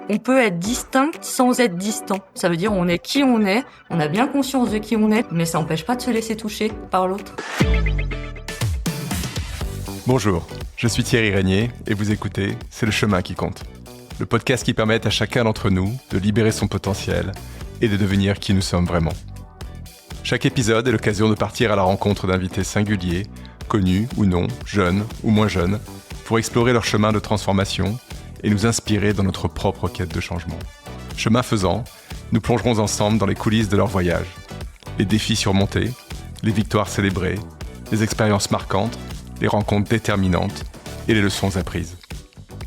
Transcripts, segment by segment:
On peut être distinct sans être distant. Ça veut dire on est qui on est, on a bien conscience de qui on est, mais ça n'empêche pas de se laisser toucher par l'autre. Bonjour, je suis Thierry Régnier et vous écoutez C'est le chemin qui compte. Le podcast qui permet à chacun d'entre nous de libérer son potentiel et de devenir qui nous sommes vraiment. Chaque épisode est l'occasion de partir à la rencontre d'invités singuliers, connus ou non, jeunes ou moins jeunes, pour explorer leur chemin de transformation et nous inspirer dans notre propre quête de changement. Chemin faisant, nous plongerons ensemble dans les coulisses de leur voyage. Les défis surmontés, les victoires célébrées, les expériences marquantes, les rencontres déterminantes et les leçons apprises.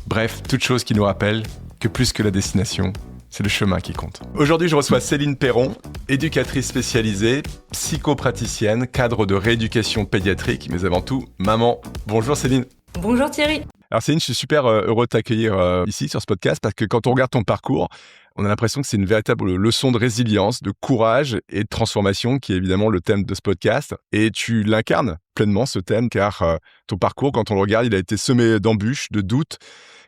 Bref, toute chose qui nous rappelle que plus que la destination, c'est le chemin qui compte. Aujourd'hui, je reçois Céline Perron, éducatrice spécialisée, psychopraticienne, cadre de rééducation pédiatrique, mais avant tout, maman. Bonjour Céline. Bonjour Thierry. Alors Céline, je suis super heureux de t'accueillir ici sur ce podcast parce que quand on regarde ton parcours, on a l'impression que c'est une véritable leçon de résilience, de courage et de transformation qui est évidemment le thème de ce podcast. Et tu l'incarnes pleinement ce thème car ton parcours, quand on le regarde, il a été semé d'embûches, de doutes,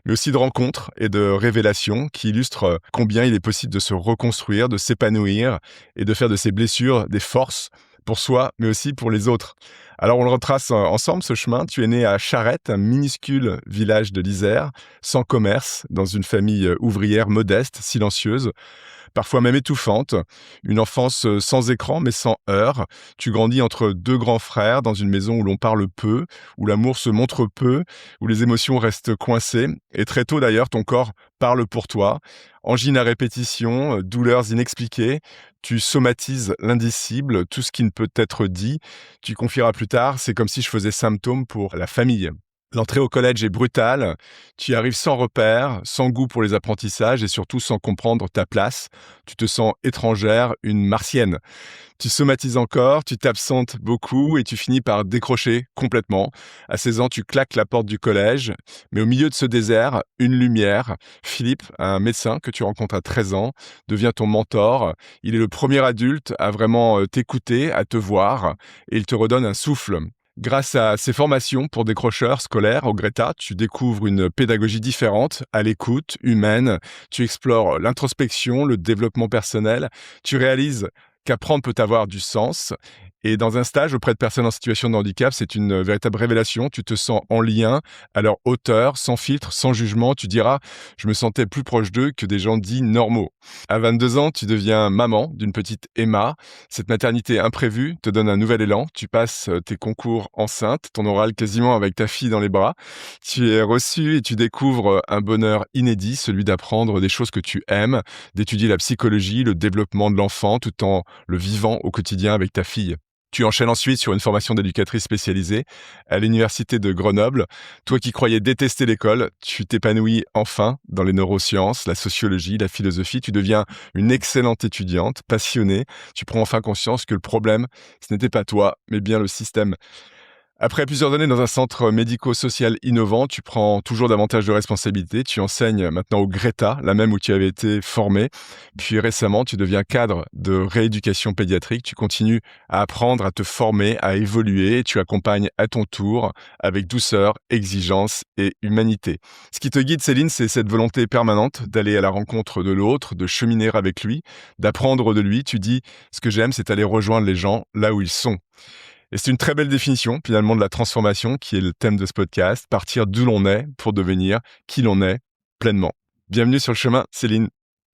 mais aussi de rencontres et de révélations qui illustrent combien il est possible de se reconstruire, de s'épanouir et de faire de ses blessures des forces pour soi, mais aussi pour les autres. Alors, on le retrace ensemble, ce chemin. Tu es né à Charette, un minuscule village de l'Isère, sans commerce, dans une famille ouvrière modeste, silencieuse, parfois même étouffante. Une enfance sans écran, mais sans heurts. Tu grandis entre deux grands frères, dans une maison où l'on parle peu, où l'amour se montre peu, où les émotions restent coincées. Et très tôt, d'ailleurs, ton corps parle pour toi. Angine à répétition, douleurs inexpliquées. Tu somatises l'indicible, tout ce qui ne peut être dit. Tu confieras plus tard, c'est comme si je faisais symptôme pour la famille. L'entrée au collège est brutale. Tu y arrives sans repère, sans goût pour les apprentissages et surtout sans comprendre ta place. Tu te sens étrangère, une martienne. Tu somatises encore, tu t'absentes beaucoup et tu finis par décrocher complètement. À 16 ans, tu claques la porte du collège. Mais au milieu de ce désert, une lumière. Philippe, un médecin que tu rencontres à 13 ans, devient ton mentor. Il est le premier adulte à vraiment t'écouter, à te voir et il te redonne un souffle. Grâce à ces formations pour décrocheurs scolaires au Greta, tu découvres une pédagogie différente, à l'écoute, humaine. Tu explores l'introspection, le développement personnel. Tu réalises qu'apprendre peut avoir du sens. Et dans un stage auprès de personnes en situation de handicap, c'est une véritable révélation. Tu te sens en lien, à leur hauteur, sans filtre, sans jugement. Tu diras, je me sentais plus proche d'eux que des gens dits normaux. À 22 ans, tu deviens maman d'une petite Emma. Cette maternité imprévue te donne un nouvel élan. Tu passes tes concours enceinte, ton oral quasiment avec ta fille dans les bras. Tu es reçue et tu découvres un bonheur inédit, celui d'apprendre des choses que tu aimes, d'étudier la psychologie, le développement de l'enfant, tout en le vivant au quotidien avec ta fille. Tu enchaînes ensuite sur une formation d'éducatrice spécialisée à l'université de Grenoble. Toi qui croyais détester l'école, tu t'épanouis enfin dans les neurosciences, la sociologie, la philosophie. Tu deviens une excellente étudiante, passionnée. Tu prends enfin conscience que le problème, ce n'était pas toi, mais bien le système. Après plusieurs années dans un centre médico-social innovant, tu prends toujours davantage de responsabilités. Tu enseignes maintenant au Greta, la même où tu avais été formé. Puis récemment, tu deviens cadre de rééducation pédiatrique. Tu continues à apprendre, à te former, à évoluer. Tu accompagnes à ton tour avec douceur, exigence et humanité. Ce qui te guide, Céline, c'est cette volonté permanente d'aller à la rencontre de l'autre, de cheminer avec lui, d'apprendre de lui. Tu dis, ce que j'aime, c'est aller rejoindre les gens là où ils sont. Et c'est une très belle définition, finalement, de la transformation qui est le thème de ce podcast, partir d'où l'on est pour devenir qui l'on est pleinement. Bienvenue sur le chemin, Céline.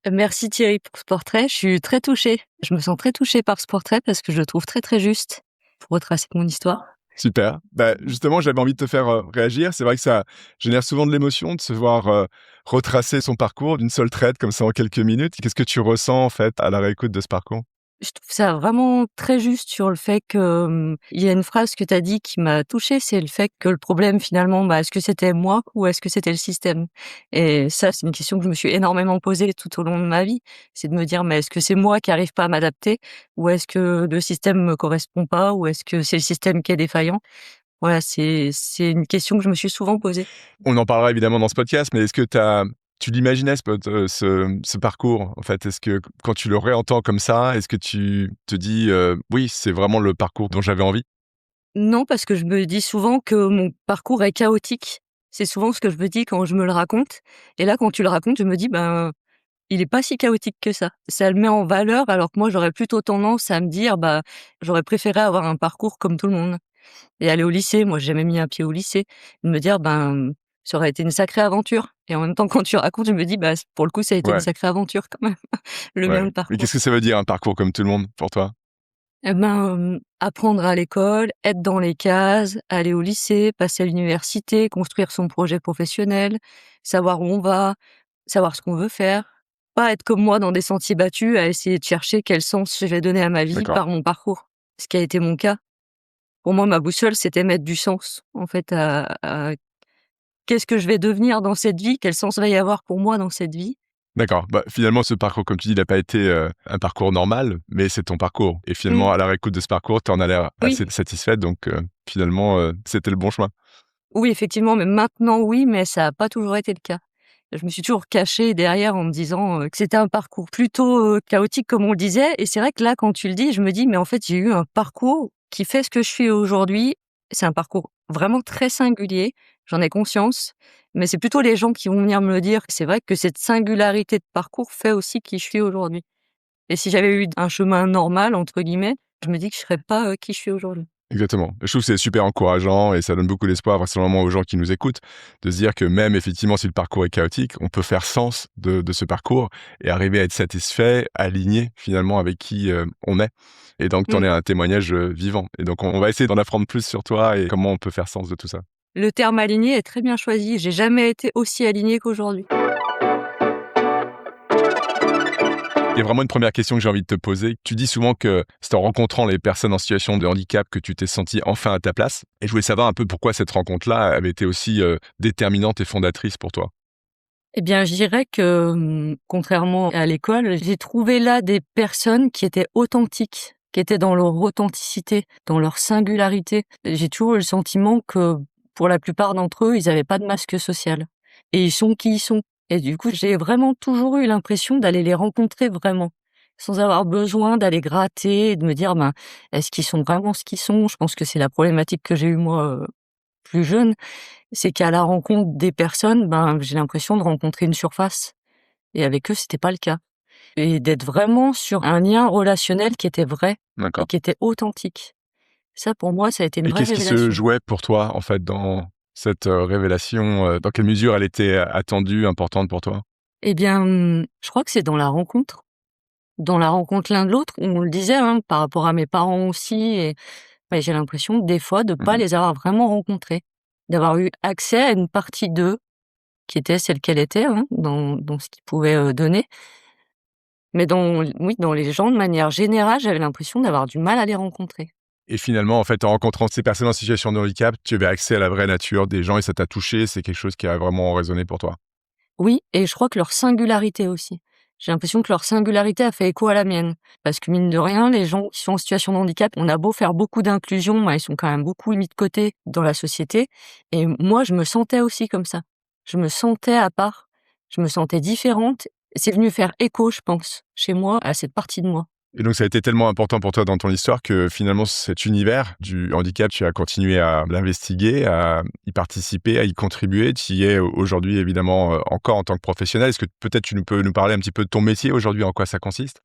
Merci Thierry pour ce portrait. Je suis très touchée. Je me sens très touchée par ce portrait parce que je le trouve très très juste pour retracer mon histoire. Super. Justement, j'avais envie de te faire réagir. C'est vrai que ça génère souvent de l'émotion de se voir retracer son parcours d'une seule traite comme ça en quelques minutes. Qu'est-ce que tu ressens en fait à la réécoute de ce parcours ? Je trouve ça vraiment très juste sur le fait que, il y a une phrase que tu as dit qui m'a touchée, c'est le fait que le problème finalement, est-ce que c'était moi ou est-ce que c'était le système? Et ça, c'est une question que je me suis énormément posée tout au long de ma vie. C'est de me dire: «Mais est-ce que c'est moi qui arrive pas à m'adapter? Ou est-ce que le système me correspond pas? Ou est-ce que c'est le système qui est défaillant?» Voilà, c'est une question que je me suis souvent posée. On en parlera évidemment dans ce podcast, mais est-ce que tu l'imaginais ce parcours en fait? Est-ce que quand tu le réentends comme ça, est-ce que tu te dis oui, c'est vraiment le parcours dont j'avais envie? Non, parce que je me dis souvent que mon parcours est chaotique. C'est souvent ce que je me dis quand je me le raconte. Et là, quand tu le racontes, je me dis: il est pas si chaotique que ça. Ça le met en valeur alors que moi, j'aurais plutôt tendance à me dire: «Bah, j'aurais préféré avoir un parcours comme tout le monde» et aller au lycée, moi j'ai jamais mis un pied au lycée, de me dire: «Ben, ça aurait été une sacrée aventure» et en même temps quand tu racontes, je me dis: «Bah, pour le coup, ça a été une Ouais, sacrée aventure quand même, le ouais. mien, le Mais qu'est-ce que parcours». ça veut dire un parcours comme tout le monde pour toi? Et ben, apprendre à l'école, être dans les cases, aller au lycée, passer à l'université, construire son projet professionnel, savoir où on va, savoir ce qu'on veut faire. Pas être comme moi dans des sentiers battus à essayer de chercher quel sens je vais donner à ma vie D'accord. par mon parcours, ce qui a été mon cas. Pour moi, ma boussole, c'était mettre du sens, en fait, à qu'est-ce que je vais devenir dans cette vie? Quel sens va y avoir pour moi dans cette vie? D'accord. Bah, finalement, ce parcours, comme tu dis, il a pas été, un parcours normal, mais c'est ton parcours et Mmh. finalement, à la réécoute de ce parcours, tu en as l'air Oui, assez satisfaite donc finalement, c'était le bon chemin. oui, effectivement, mais maintenant, oui, mais ça a pas toujours été le cas. Je me suis toujours cachée derrière en me disant, que c'était un parcours plutôt, chaotique comme on le disait et c'est vrai que là, quand tu le dis, je me dis: «Mais en fait, j'ai eu un parcours qui fait ce que je suis aujourd'hui». C'est un parcours vraiment très singulier, j'en ai conscience, mais c'est plutôt les gens qui vont venir me le dire. C'est vrai que cette singularité de parcours fait aussi qui je suis aujourd'hui et si j'avais eu un «chemin normal» entre guillemets, je me dis que je serais pas, qui je suis aujourd'hui. Exactement. Je trouve que c'est super encourageant et ça donne beaucoup d'espoir, vraisemblablement aux gens qui nous écoutent, de se dire que même effectivement si le parcours est chaotique, on peut faire sens de ce parcours et arriver à être satisfait, aligné finalement avec qui, on est. Et donc tu en Mmh. es un témoignage, vivant. Et donc on va essayer d'en apprendre plus sur toi et comment on peut faire sens de tout ça. Le terme aligné est très bien choisi. J'ai jamais été aussi alignée qu'aujourd'hui. Il y a vraiment une première question que j'ai envie de te poser. Tu dis souvent que c'est en rencontrant les personnes en situation de handicap que tu t'es sentie enfin à ta place. Et je voulais savoir un peu pourquoi cette rencontre-là avait été aussi, déterminante et fondatrice pour toi? Eh bien, je dirais que, contrairement à l'école, j'ai trouvé là des personnes qui étaient authentiques, qui étaient dans leur authenticité, dans leur singularité. J'ai toujours eu le sentiment que, pour la plupart d'entre eux, ils avaient pas de masque social et ils sont qui ils sont et du coup, j'ai vraiment toujours eu l'impression d'aller les rencontrer vraiment, sans avoir besoin d'aller gratter et de me dire: «Ben, est-ce qu'ils sont vraiment ce qu'ils sont?» Je pense que c'est la problématique que j'ai eue moi, plus jeune. C'est qu'à la rencontre des personnes, ben, j'ai l'impression de rencontrer une surface et avec eux, c'était pas le cas et d'être vraiment sur un lien relationnel qui était vrai et D'accord. qui était authentique. Ça, pour moi, ça a été une Et vraie qu'est-ce qui se révélation. jouait pour toi, en fait, dans cette, révélation, dans quelle mesure elle était attendue, importante pour toi? Eh bien, je crois que c'est dans la rencontre l'un de l'autre. On le disait, hein, par rapport à mes parents aussi et ouais, j'ai l'impression des fois de pas Mmh. les avoir vraiment rencontrés, d'avoir eu accès à une partie d'eux qui était celle qu'elle était, hein, dans ce qu'ils pouvaient, donner. Mais dans les gens, de manière générale, j'avais l'impression d'avoir du mal à les rencontrer. Et finalement, en fait, en rencontrant ces personnes en situation de handicap, tu avais accès à la vraie nature des gens et ça t'a touché, c'est quelque chose qui a vraiment résonné pour toi? Oui et je crois que leur singularité aussi. J'ai l'impression que leur singularité a fait écho à la mienne. Parce que mine de rien, les gens qui sont en situation de handicap, on a beau faire beaucoup d'inclusion, bah, ils sont quand même beaucoup mis de côté dans la société et moi, je me sentais aussi comme ça. Je me sentais à part, je me sentais différente. C'est venu faire écho, je pense, chez moi, à cette partie de moi. Et donc ça a été tellement important pour toi dans ton histoire que finalement cet univers du handicap, tu as continué à l'investiguer, à y participer, à y contribuer. Tu y es aujourd'hui évidemment, encore en tant que professionnel. Est-ce que peut-être tu peux nous parler un petit peu de ton métier aujourd'hui, en quoi ça consiste?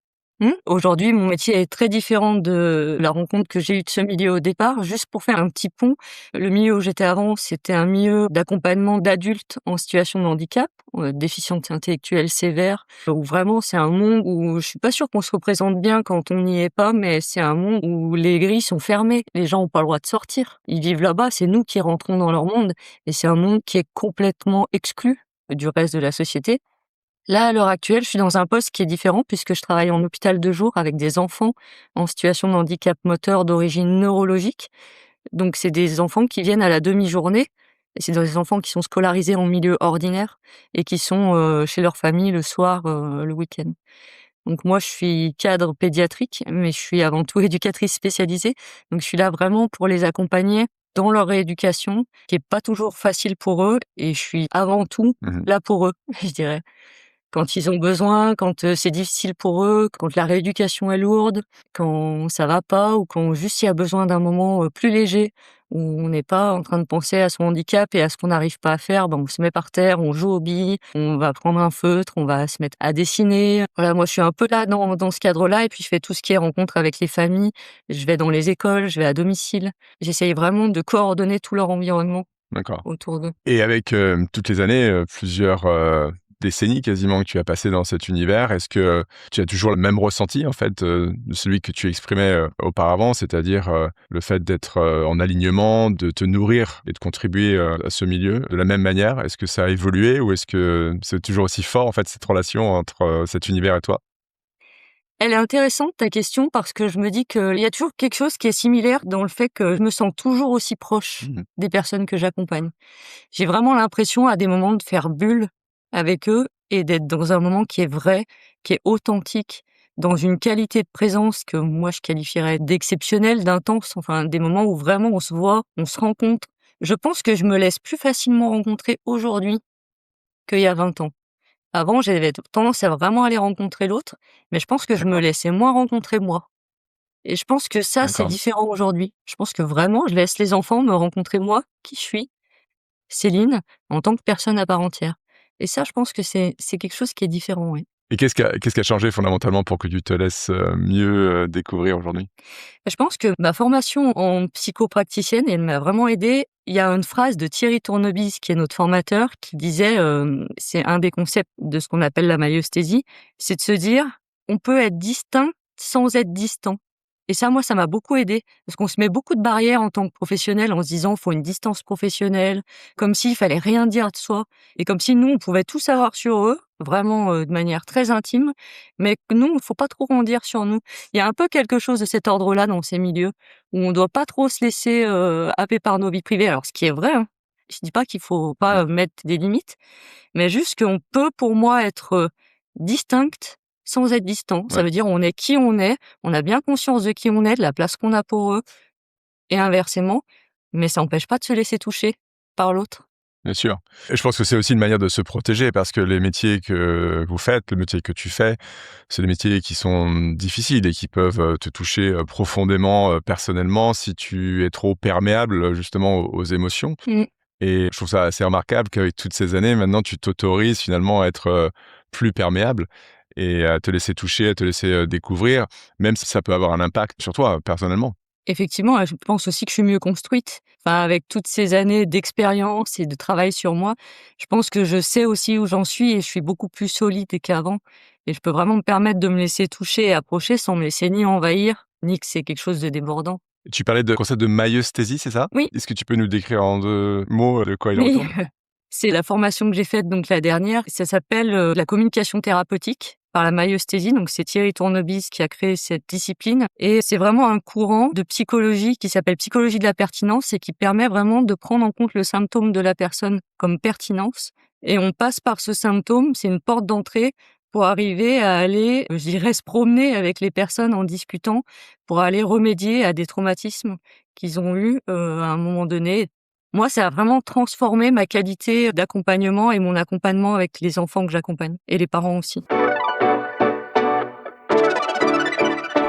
Aujourd'hui, mon métier est très différent de la rencontre que j'ai eue de ce milieu au départ. Juste pour faire un petit pont, le milieu où j'étais avant, c'était un milieu d'accompagnement d'adultes en situation de handicap, déficience intellectuelle sévère, où vraiment c'est un monde où je suis pas sûre qu'on se représente bien quand on n'y est pas, mais c'est un monde où les grilles sont fermées, les gens ont pas le droit de sortir. Ils vivent là-bas, c'est nous qui rentrons dans leur monde et c'est un monde qui est complètement exclu du reste de la société. Là, à l'heure actuelle, je suis dans un poste qui est différent puisque je travaille en hôpital de jour avec des enfants en situation de handicap moteur d'origine neurologique. Donc, c'est des enfants qui viennent à la demi-journée. Et c'est des enfants qui sont scolarisés en milieu ordinaire et qui sont chez leur famille le soir, le week-end. Donc moi, je suis cadre pédiatrique, mais je suis avant tout éducatrice spécialisée. Donc, je suis là vraiment pour les accompagner dans leur rééducation, qui est pas toujours facile pour eux. Et je suis avant tout Mmh. là pour eux, je dirais. quand ils ont besoin, quand, c'est difficile pour eux, quand la rééducation est lourde, quand ça va pas ou quand juste il y a besoin d'un moment, plus léger, où on n'est pas en train de penser à son handicap et à ce qu'on n'arrive pas à faire, ben, on se met par terre, on joue aux billes, on va prendre un feutre, on va se mettre à dessiner. Voilà, moi je suis un peu là dans ce cadre-là et puis je fais tout ce qui est rencontre avec les familles. Je vais dans les écoles, je vais à domicile. J'essaye vraiment de coordonner tout leur environnement D'accord. autour d'eux. Et avec, toutes les années, plusieurs, décennies quasiment que tu as passé dans cet univers, est-ce que tu as toujours le même ressenti en fait, de celui que tu exprimais, auparavant? C'est-à-dire, le fait d'être, en alignement, de te nourrir et de contribuer, à ce milieu de la même manière? Est-ce que ça a évolué ou est-ce que c'est toujours aussi fort en fait cette relation entre, cet univers et toi? Elle est intéressante ta question parce que je me dis qu'il y a toujours quelque chose qui est similaire dans le fait que je me sens toujours aussi proche Mmh. des personnes que j'accompagne. J'ai vraiment l'impression à des moments de faire bulle avec eux et d'être dans un moment qui est vrai, qui est authentique, dans une qualité de présence que moi je qualifierais d'exceptionnelle, d'intense, enfin des moments où vraiment on se voit, on se rencontre. Je pense que je me laisse plus facilement rencontrer aujourd'hui qu'il y a 20 ans. Avant, j'avais tendance à vraiment aller rencontrer l'autre, mais je pense que je me D'accord, laissais moins rencontrer moi. Et je pense que ça, c'est d'accord. différent aujourd'hui. Je pense que vraiment, je laisse les enfants me rencontrer moi, qui je suis, Céline, en tant que personne à part entière. Et ça, je pense que c'est quelque chose qui est différent, oui. Et qu'est-ce qui a changé fondamentalement pour que tu te laisses, mieux, découvrir aujourd'hui? Je pense que ma formation en psychopraticienne, elle m'a vraiment aidée. Il y a une phrase de Thierry Tournevis, qui est notre formateur, qui disait, c'est un des concepts de ce qu'on appelle la maïeusthésie, c'est de se dire: «On peut être distinct sans être distant». Et ça, moi, ça m'a beaucoup aidée, parce qu'on se met beaucoup de barrières en tant que professionnel en se disant: «Faut une distance professionnelle», comme s'il fallait rien dire de soi et comme si nous, on pouvait tout savoir sur eux, vraiment, de manière très intime, mais que nous, il faut pas trop en dire sur nous. Il y a un peu quelque chose de cet ordre-là dans ces milieux, où on doit pas trop se laisser, happer par nos vies privées. Alors ce qui est vrai, hein. Je dis pas qu'il faut Mmh. pas, mettre des limites, mais juste qu'on peut pour moi être, distincte sans être distant. Ça Ouais. veut dire on est qui on a bien conscience de qui on est, de la place qu'on a pour eux et inversement, mais ça empêche pas de se laisser toucher par l'autre. Bien sûr. Et je pense que c'est aussi une manière de se protéger parce que les métiers que vous faites, le métier que tu fais, c'est des métiers qui sont difficiles et qui peuvent, te toucher, profondément, personnellement si tu es trop perméable, justement aux émotions. Mmh. Et je trouve ça assez remarquable qu'avec toutes ces années, maintenant, tu t'autorises finalement à être, plus perméable et à te laisser toucher, à te laisser, découvrir, même si ça peut avoir un impact sur toi, personnellement. Effectivement, je pense aussi que je suis mieux construite. Enfin, avec toutes ces années d'expérience et de travail sur moi, je pense que je sais aussi où j'en suis et je suis beaucoup plus solide qu'avant. Et je peux vraiment me permettre de me laisser toucher et approcher sans me laisser ni envahir, ni que c'est quelque chose de débordant. Tu parlais de concept de maïeusthésie, c'est ça? Oui, Est-ce que tu peux nous décrire en 2 mots, de quoi il oui, retourne? c'est la formation que j'ai faite donc la dernière. Ça s'appelle, la communication thérapeutique par la maïeusthésie. Donc c'est Thierry Tournevis qui a créé cette discipline et c'est vraiment un courant de psychologie qui s'appelle psychologie de la pertinence et qui permet vraiment de prendre en compte le symptôme de la personne comme pertinence et on passe par ce symptôme, c'est une porte d'entrée pour arriver à aller, je dirais, se promener avec les personnes en discutant pour aller remédier à des traumatismes qu'ils ont eus, à un moment donné. Moi, ça a vraiment transformé ma qualité d'accompagnement et mon accompagnement avec les enfants que j'accompagne et les parents aussi.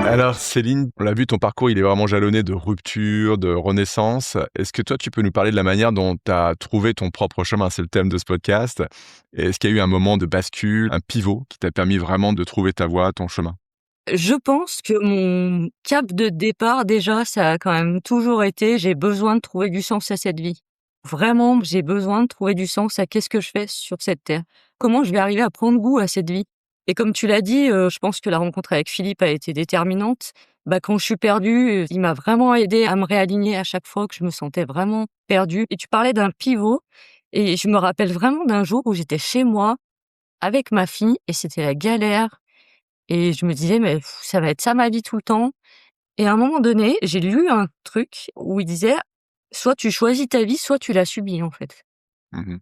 Alors Céline, on l'a vu, ton parcours, il est vraiment jalonné de ruptures, de renaissances. Est-ce que toi, tu peux nous parler de la manière dont tu as trouvé ton propre chemin? C'est le thème de ce podcast. Et est-ce qu'il y a eu un moment de bascule, un pivot qui t'a permis vraiment de trouver ta voie, ton chemin? Je pense que mon cap de départ, déjà, ça a quand même toujours été: j'ai besoin de trouver du sens à cette vie. Vraiment, j'ai besoin de trouver du sens à qu'est-ce que je fais sur cette terre? Comment je vais arriver à prendre goût à cette vie? Et comme tu l'as dit, je pense que la rencontre avec Philippe a été déterminante. Bah, quand je suis perdue, il m'a vraiment aidée à me réaligner à chaque fois que je me sentais vraiment perdue. Et tu parlais d'un pivot et je me rappelle vraiment d'un jour où j'étais chez moi avec ma fille et c'était la galère et je me disais: «Mais ça va être ça ma vie tout le temps». Et à un moment donné, j'ai lu un truc où il disait: «Soit tu choisis ta vie, soit tu la subis, en fait». Mmh.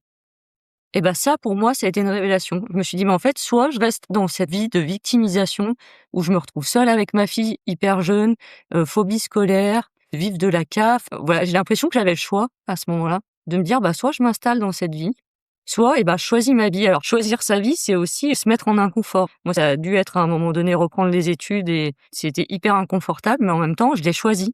Et bah, ça, pour moi, ça a été une révélation. Je me suis dit: «Mais en fait, soit je reste dans cette vie de victimisation où je me retrouve seule avec ma fille hyper jeune, phobie scolaire, vivre de la CAF». Voilà, j'ai l'impression que j'avais le choix à ce moment-là, de me dire: «Bah, soit je m'installe dans cette vie soit, je choisis ma vie. Alors choisir sa vie, c'est aussi se mettre en inconfort. Moi, ça a dû être à un moment donné reprendre les études et c'était hyper inconfortable, mais en même temps, je l'ai choisi.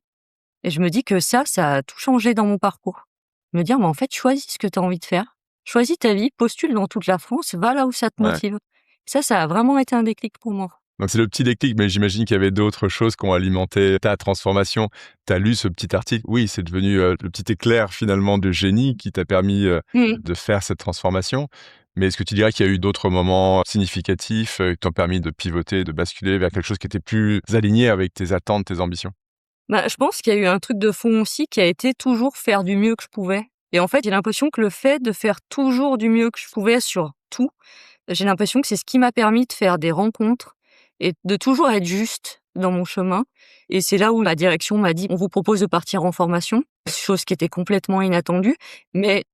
Et je me dis que ça a tout changé dans mon parcours. Me dire: «Mais en fait, choisis ce que tu as envie de faire. Choisis ta vie, postule dans toute la France, va là où ça te Ouais. motive». Ça a vraiment été un déclic pour moi. Donc c'est le petit déclic, mais j'imagine qu'il y avait d'autres choses qui ont alimenté ta transformation. Tu as lu ce petit article, oui, c'est devenu, le petit éclair finalement de génie qui t'a permis, Mmh. de faire cette transformation. Mais est-ce que tu dirais qu'il y a eu d'autres moments significatifs, qui t'ont permis de pivoter, de basculer vers quelque chose qui était plus aligné avec tes attentes, tes ambitions? Je pense qu'il y a eu un truc de fond aussi qui a été toujours faire du mieux que je pouvais. Et en fait, j'ai l'impression que le fait de faire toujours du mieux que je pouvais sur tout, j'ai l'impression que c'est ce qui m'a permis de faire des rencontres et de toujours être juste dans mon chemin. Et c'est là où la direction m'a dit: «On vous propose de partir en formation», chose qui était complètement inattendue. Mais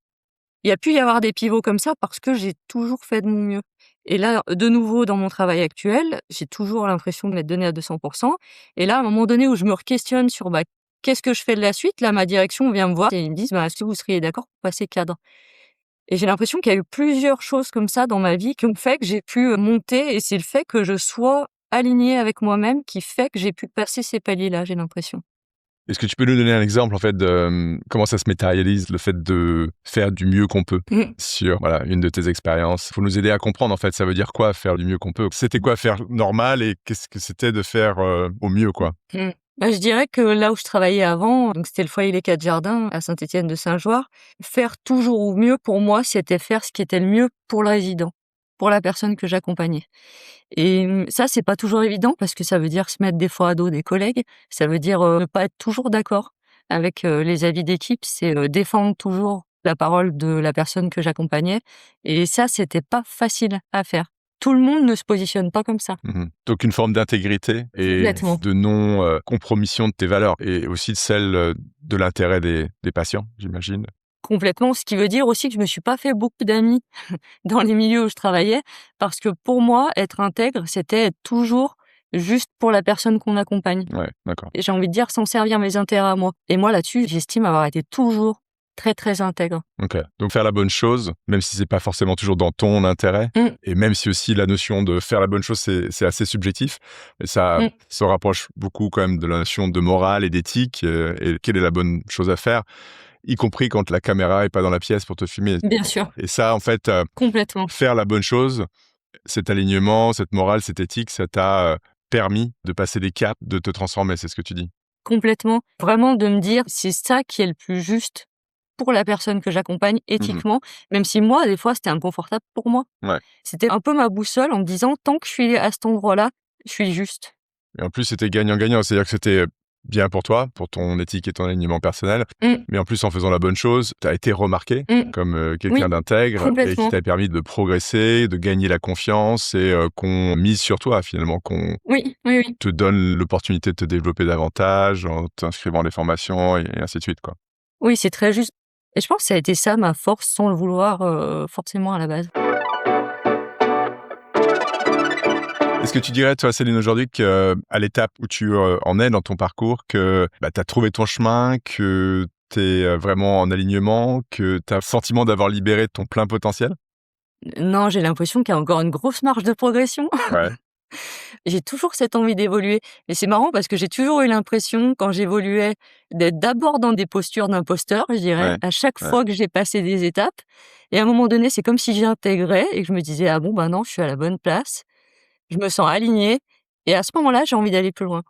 il y a pu y avoir des pivots comme ça parce que j'ai toujours fait de mon mieux. Et là, de nouveau dans mon travail actuel, j'ai toujours l'impression de m'être donnée à 200. Et là, à un moment donné où je me re-questionne sur, qu'est-ce que je fais de la suite? Là, ma direction vient me voir et ils me disent: «Est-ce que vous seriez d'accord pour passer cadre?» Et j'ai l'impression qu'il y a eu plusieurs choses comme ça dans ma vie qui ont fait que j'ai pu, monter, et c'est le fait que je sois alignée avec moi-même qui fait que j'ai pu passer ces paliers-là, j'ai l'impression. Est-ce que tu peux nous donner un exemple en fait de, comment ça se matérialise, le fait de faire du mieux qu'on peut Mmh. sur, voilà, une de tes expériences? Faut nous aider à comprendre en fait, ça veut dire quoi faire du mieux qu'on peut? C'était quoi faire normal et qu'est-ce que c'était de faire, au mieux quoi? Mmh. Je dirais que là où je travaillais avant, donc c'était le foyer Les 4 Jardins à Saint-Étienne-de-Saint-Joire, faire toujours au mieux pour moi, c'était faire ce qui était le mieux pour le résident, pour la personne que j'accompagnais. Et ça, c'est pas toujours évident parce que ça veut dire se mettre des fois à dos des collègues, ça veut dire, ne pas être toujours d'accord avec, les avis d'équipe, c'est, défendre toujours la parole de la personne que j'accompagnais, et ça, c'était pas facile à faire. Tout le monde ne se positionne pas comme ça. Mmh. Donc une forme d'intégrité et Complètement. de non, compromission de tes valeurs et aussi de celle, de l'intérêt des patients, j'imagine? Complètement, ce qui veut dire aussi que je me suis pas fait beaucoup d'amis dans les milieux où je travaillais, parce que pour moi, être intègre, c'était être toujours juste pour la personne qu'on accompagne. Ouais, d'accord. Et j'ai envie de dire sans servir mes intérêts à moi. Et moi là-dessus, j'estime avoir été toujours très, très intègre. OK. Donc faire la bonne chose, même si c'est pas forcément toujours dans ton intérêt Mmh, et même si aussi la notion de faire la bonne chose, c'est assez subjectif, mais ça mmh, se rapproche beaucoup quand même de la notion de morale et d'éthique, et quelle est la bonne chose à faire, y compris quand la caméra est pas dans la pièce pour te filmer bien sûr, et ça, en fait, complètement, faire la bonne chose, cet alignement, cette morale, cette éthique, ça t'a, permis de passer des caps, de te transformer, c'est ce que tu dis? complètement. Vraiment de me dire: «C'est ça qui est le plus juste pour la personne que j'accompagne Mmh. éthiquement», même si moi, des fois, c'était inconfortable pour moi. Ouais. C'était un peu ma boussole en me disant: «Tant que je suis à cet endroit-là, je suis juste». Et en plus, c'était gagnant-gagnant. C'est-à-dire que c'était bien pour toi, pour ton éthique et ton alignement personnel, Mmh, mais en plus, en faisant la bonne chose, tu as été remarqué mmh, comme, quelqu'un oui, d'intègre et qui complètement. t'a permis de progresser, de gagner la confiance et qu'on mise sur toi finalement, qu'on Oui, oui, oui. te donne l'opportunité de te développer davantage en t'inscrivant dans les formations et ainsi de suite, quoi. Oui, c'est très juste. Et je pense que ça a été ça ma force sans le vouloir, forcément à la base. Est-ce que tu dirais, toi, Céline, aujourd'hui qu'à l'étape où tu, en es dans ton parcours, que, bah, tu as trouvé ton chemin, que tu es, vraiment en alignement, que tu as le sentiment d'avoir libéré ton plein potentiel? Non, j'ai l'impression qu'il y a encore une grosse marge de progression. Ouais, J'ai toujours cette envie d'évoluer. Et c'est marrant parce que j'ai toujours eu l'impression, quand j'évoluais, d'être d'abord dans des postures d'imposteur, je dirais, ouais, à chaque ouais. fois que j'ai passé des étapes. Et à un moment donné, c'est comme si j'intégrais et que je me disais: «Ah bon, non, je suis à la bonne place, je me sens alignée», et à ce moment-là, j'ai envie d'aller plus loin.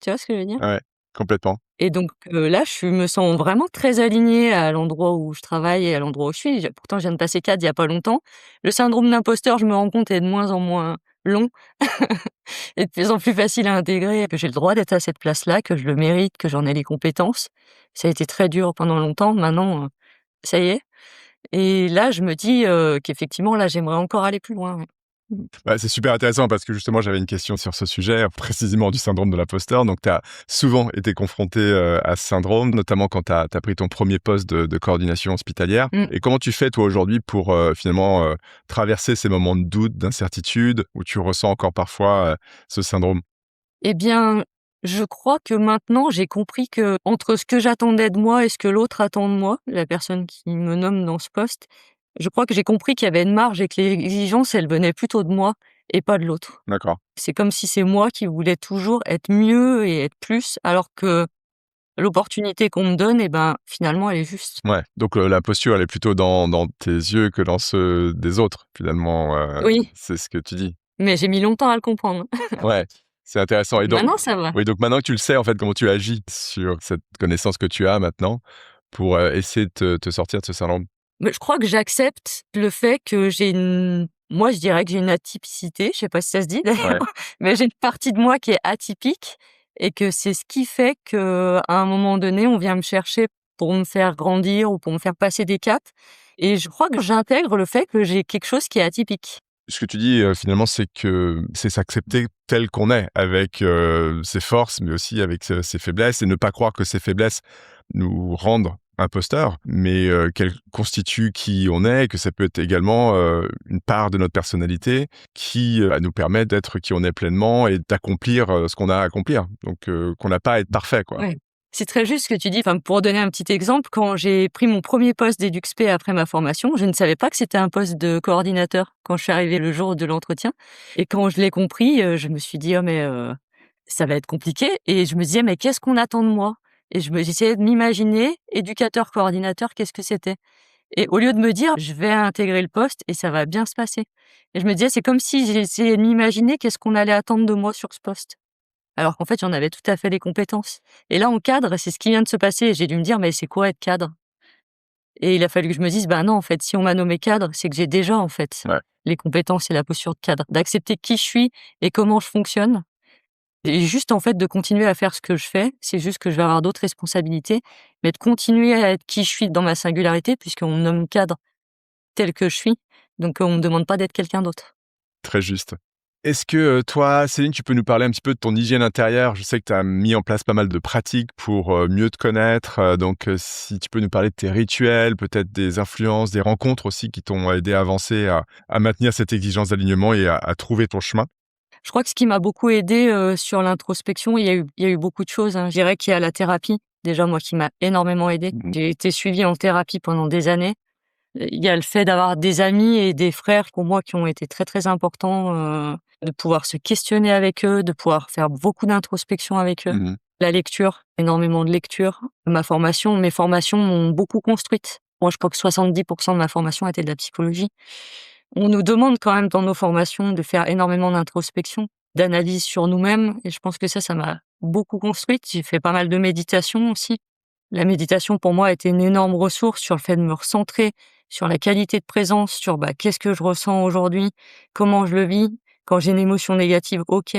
Tu vois ce que je veux dire? Ouais, complètement. Et donc là, je me sens vraiment très alignée à l'endroit où je travaille et à l'endroit où je suis. Pourtant, je viens de passer cadre il y a pas longtemps. Le syndrome d'imposteur, je me rends compte, est de moins en moins long et de plus en plus facile à intégrer, que j'ai le droit d'être à cette place-là, que je le mérite, que j'en ai les compétences. Ça a été très dur pendant longtemps. Maintenant, ça y est. Et là, je me dis, qu'effectivement, là, j'aimerais encore aller plus loin, ouais. Mmh. Bah, c'est super intéressant parce que justement, j'avais une question sur ce sujet, précisément du syndrome de l'imposteur. Donc, tu as souvent été confronté, à ce syndrome, notamment quand tu as pris ton premier poste de coordination hospitalière. Mmh. Et comment tu fais, toi, aujourd'hui, pour, finalement, traverser ces moments de doute, d'incertitude, où tu ressens encore parfois, ce syndrome? Eh bien, je crois que maintenant j'ai compris que entre ce que j'attendais de moi et ce que l'autre attend de moi, la personne qui me nomme dans ce poste, Je crois que j'ai compris qu'il y avait une marge et que l'exigence, elle venait plutôt de moi et pas de l'autre. D'accord. C'est comme si c'est moi qui voulais toujours être mieux et être plus, alors que l'opportunité qu'on me donne, finalement, elle est juste. Ouais, donc la posture, elle est plutôt dans tes yeux que dans ceux des autres, finalement, Oui, c'est ce que tu dis? mais j'ai mis longtemps à le comprendre. Ouais, c'est intéressant et donc Maintenant, ça va. oui, donc maintenant que tu le sais, en fait, comment tu agis sur cette connaissance que tu as maintenant pour, essayer de te sortir de ce syndrome? Mais je crois que j'accepte le fait que moi, je dirais que j'ai une atypicité, je sais pas si ça se dit d'ailleurs, Ouais. mais j'ai une partie de moi qui est atypique et que c'est ce qui fait qu'à un moment donné, on vient me chercher pour me faire grandir ou pour me faire passer des caps et je crois que j'intègre le fait que j'ai quelque chose qui est atypique. Ce que tu dis, finalement, c'est que c'est s'accepter tel qu'on est, avec, ses forces, mais aussi avec ses faiblesses et ne pas croire que ces faiblesses nous rendent imposteurs, mais qu'elles constituent qui on est, que ça peut être également, une part de notre personnalité qui, nous permet d'être qui on est pleinement et d'accomplir, ce qu'on a à accomplir. Donc qu'on n'a pas à être parfait, quoi. Ouais. C'est très juste ce que tu dis. Enfin, pour donner un petit exemple, quand j'ai pris mon premier poste d'EduxP après ma formation, je ne savais pas que c'était un poste de coordinateur quand je suis arrivée le jour de l'entretien. Et quand je l'ai compris, je me suis dit: «Oh mais ça va être compliqué» et je me disais: «Mais qu'est-ce qu'on attend de moi?» et j'essayais de m'imaginer éducateur coordinateur, qu'est-ce que c'était? Et au lieu de me dire: «Je vais intégrer le poste et ça va bien se passer» et je me disais: «C'est comme si j'essayais de m'imaginer qu'est-ce qu'on allait attendre de moi sur ce poste». Alors qu'en fait, j'en avais tout à fait les compétences. Et là, en cadre, c'est ce qui vient de se passer. J'ai dû me dire: «Mais c'est quoi être cadre?» et il a fallu que je me dise: «Ben non, en fait, si on m'a nommé cadre, c'est que j'ai déjà, en fait, Ouais. les compétences et la posture de cadre». D'accepter qui je suis et comment je fonctionne et juste, en fait, de continuer à faire ce que je fais. C'est juste que je vais avoir d'autres responsabilités, mais de continuer à être qui je suis dans ma singularité puisqu'on me nomme cadre tel que je suis, donc on me demande pas d'être quelqu'un d'autre. Très juste. Est-ce que, toi, Céline, tu peux nous parler un petit peu de ton hygiène intérieure? Je sais que tu as mis en place pas mal de pratiques pour, mieux te connaître, donc si tu peux nous parler de tes rituels, peut-être des influences, des rencontres aussi qui t'ont aidé à avancer, à maintenir cette exigence d'alignement et à trouver ton chemin? Je crois que ce qui m'a beaucoup aidée, sur l'introspection, il y a eu beaucoup de choses, hein. Je dirais qu'il y a la thérapie, déjà moi qui m'a énormément aidée. Mmh. J'ai été suivie en thérapie pendant des années. Il y a le fait d'avoir des amis et des frères pour moi qui ont été très, très importants, de pouvoir se questionner avec eux, de pouvoir faire beaucoup d'introspection avec eux. Mmh. La lecture, énormément de lecture. Mes formations m'ont beaucoup construite. Moi, je crois que 70 de ma formation était de la psychologie. On nous demande quand même dans nos formations de faire énormément d'introspection, d'analyse sur nous-mêmes et je pense que ça m'a beaucoup construite. J'ai fait pas mal de méditation aussi. La méditation pour moi a été une énorme ressource sur le fait de me recentrer, sur la qualité de présence, sur, qu'est-ce que je ressens aujourd'hui, comment je le vis. Quand j'ai une émotion négative, OK,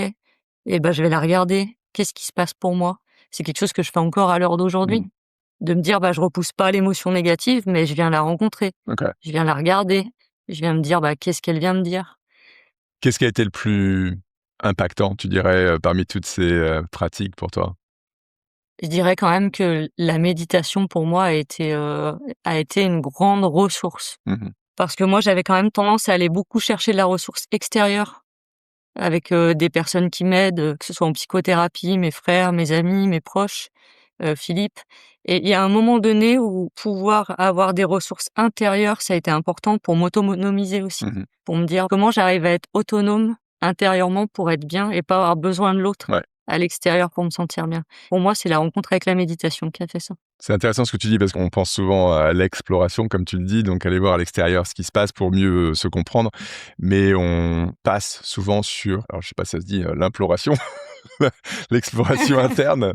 je vais la regarder. Qu'est-ce qui se passe pour moi? C'est quelque chose que je fais encore à l'heure d'aujourd'hui. Mmh. De me dire: je repousse pas l'émotion négative, mais je viens la rencontrer. OK. Je viens la regarder. Je viens me dire: «Qu'est-ce qu'elle vient me dire?» Qu'est-ce qui a été le plus impactant, tu dirais, parmi toutes ces, pratiques pour toi? Je dirais quand même que la méditation pour moi a été une grande ressource. Mmh. Parce que moi, j'avais quand même tendance à aller beaucoup chercher de la ressource extérieure avec, des personnes qui m'aident, que ce soit en psychothérapie, mes frères, mes amis, mes proches, Philippe et il y a un moment donné où pouvoir avoir des ressources intérieures, ça a été important pour m'autonomiser aussi. Mmh. Pour me dire: «Comment j'arrive à être autonome intérieurement pour être bien et pas avoir besoin de l'autre Ouais. à l'extérieur pour me sentir bien?» Pour moi, c'est la rencontre avec la méditation qui a fait ça. C'est intéressant ce que tu dis parce qu'on pense souvent à l'exploration, comme tu le dis, donc aller voir à l'extérieur ce qui se passe pour mieux, se comprendre. Mais on passe souvent sur, alors je sais pas si ça se dit, l'imploration, l'exploration interne,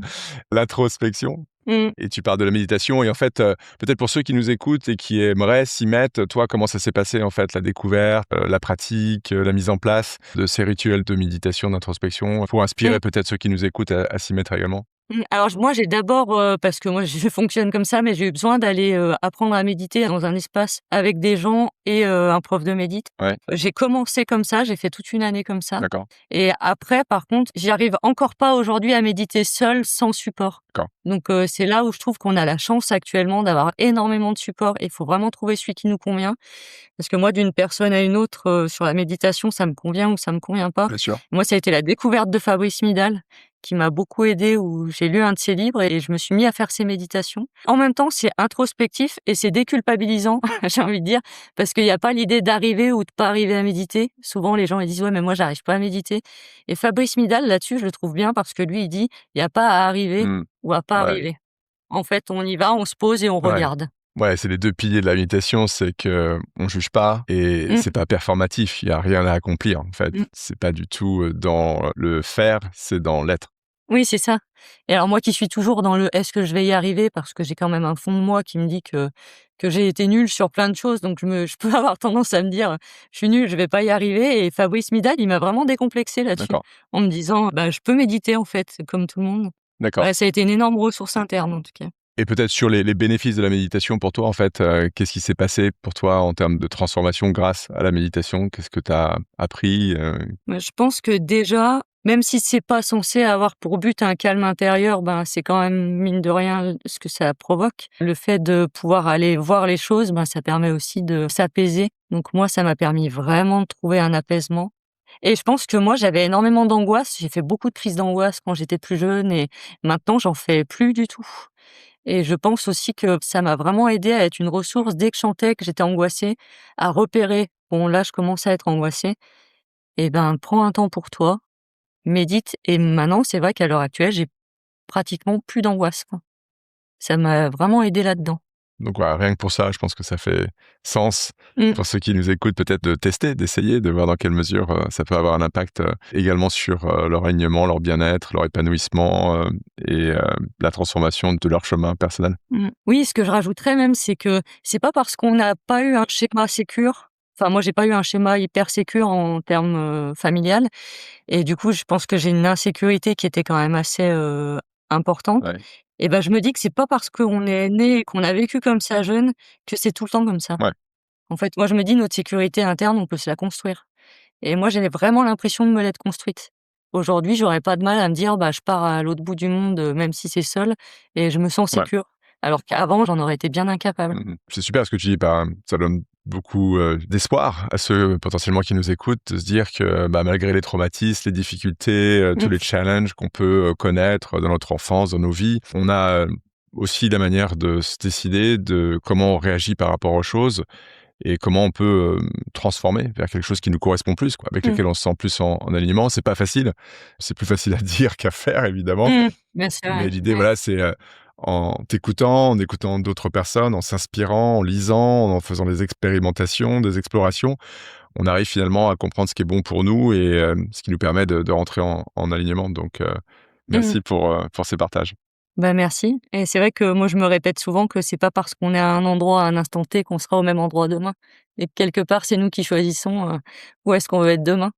l'introspection. Mmh. Et tu parles de la méditation et en fait, peut-être pour ceux qui nous écoutent et qui aimeraient s'y mettre, toi, comment ça s'est passé en fait, la découverte, la pratique, la mise en place de ces rituels de méditation, d'introspection, pour inspirer peut-être ceux qui nous écoutent à s'y mettre également? Alors moi j'ai d'abord, parce que moi je fonctionne comme ça, mais j'ai eu besoin d'aller, apprendre à méditer dans un espace avec des gens et un prof de médite. Ouais, J'ai commencé comme ça, j'ai fait toute une année comme ça d'accord, et après par contre, j'y arrive encore pas aujourd'hui à méditer seule sans support. d'accord. Donc c'est là où je trouve qu'on a la chance actuellement d'avoir énormément de supports et il faut vraiment trouver celui qui nous convient. Parce que moi d'une personne à une autre, sur la méditation, ça me convient ou ça me convient pas. Bien sûr. Moi ça a été la découverte de Fabrice Midal qui m'a beaucoup aidée, où j'ai lu un de ses livres et je me suis mis à faire ses méditations. En même temps, c'est introspectif et c'est déculpabilisant, j'ai envie de dire, parce qu'il y a pas l'idée d'arriver ou de pas arriver à méditer. Souvent, les gens, ils disent: «Ouais, mais moi, j'arrive pas à méditer» et Fabrice Midal, là-dessus, je le trouve bien parce que lui, il dit: «Il y a pas à arriver Mmh. ou à pas Ouais, arriver. En fait, on y va, on se pose et on ouais. regarde». Ouais, c'est les 2 piliers de la méditation, c'est qu'on juge pas et Mmh, c'est pas performatif, il y a rien à accomplir, en fait. mmh. C'est pas du tout, dans le faire, c'est dans l'être. Oui, c'est ça et alors moi qui suis toujours dans le: «Est-ce que je vais y arriver?» parce que j'ai quand même un fond de moi qui me dit que j'ai été nulle sur plein de choses, donc je peux avoir tendance à me dire: «Je suis nulle, je vais pas y arriver» et Fabrice Midal, il m'a vraiment décomplexée là-dessus, D'accord, en me disant: «Bah, je peux méditer en fait, comme tout le monde». d'accord. Ouais, ça a été une énorme ressource interne en tout cas. Et peut-être sur les bénéfices de la méditation pour toi, en fait, qu'est-ce qui s'est passé pour toi en termes de transformation grâce à la méditation? Qu'est-ce que tu as appris? Bah, je pense que déjà, même si c'est pas censé avoir pour but un calme intérieur, ben, c'est quand même mine de rien ce que ça provoque. Le fait de pouvoir aller voir les choses, ben, ça permet aussi de s'apaiser. Donc moi, ça m'a permis vraiment de trouver un apaisement et je pense que moi, j'avais énormément d'angoisse. J'ai fait beaucoup de crises d'angoisse quand j'étais plus jeune et maintenant, j'en fais plus du tout et je pense aussi que ça m'a vraiment aidée à être une ressource dès que je sentais que j'étais angoissée, à repérer: «Bon, là, je commence à être angoissée» et ben, prends un temps pour toi, médite et maintenant, c'est vrai qu'à l'heure actuelle, j'ai pratiquement plus d'angoisse, quoi. Ça m'a vraiment aidée là-dedans. Donc voilà, rien que pour ça, je pense que ça fait sens Mmh, pour ceux qui nous écoutent peut-être de tester, d'essayer, de voir dans quelle mesure, ça peut avoir un impact, également sur, leur alignement, leur bien-être, leur épanouissement, et la transformation de leur chemin personnel. mmh. Oui, ce que je rajouterais même, c'est que c'est pas parce qu'on n'a pas eu un schéma sécure enfin moi, j'ai pas eu un schéma hyper sécure en termes, familial et du coup, je pense que j'ai une insécurité qui était quand même assez, importante Ouais, et ben, je me dis que c'est pas parce qu'on est né et qu'on a vécu comme ça jeune, que c'est tout le temps comme ça. ouais, En fait, moi, je me dis: «Notre sécurité interne, on peut se la construire». Et moi, j'avais vraiment l'impression de me l'être construite. Aujourd'hui, j'aurais pas de mal à me dire: «Bah, je pars à l'autre bout du monde, même si c'est seul et je me sens ouais. sécure». Alors qu'avant, j'en aurais été bien incapable. Mmh. C'est super ce que tu dis, bah, ça donne beaucoup, d'espoir à ceux potentiellement qui nous écoutent, de se dire que, bah, malgré les traumatismes, les difficultés, tous Mmh, les challenges qu'on peut, connaître dans notre enfance, dans nos vies, on a, aussi la manière de se décider de comment on réagit par rapport aux choses et comment on peut, transformer vers quelque chose qui nous correspond plus, quoi, avec mmh, lequel on se sent plus en alignement. C'est pas facile, c'est plus facile à dire qu'à faire évidemment, mmh. Bien sûr, mais ouais, l'idée, ouais. voilà, c'est, en t'écoutant, en écoutant d'autres personnes, en s'inspirant, en lisant, en faisant des expérimentations, des explorations, on arrive finalement à comprendre ce qui est bon pour nous et ce qui nous permet de rentrer en alignement. Donc, Mmh. merci pour ces partages. Bah, merci et c'est vrai que moi, je me répète souvent que c'est pas parce qu'on est à un endroit à un instant T qu'on sera au même endroit demain et que quelque part, c'est nous qui choisissons, où est-ce qu'on veut être demain.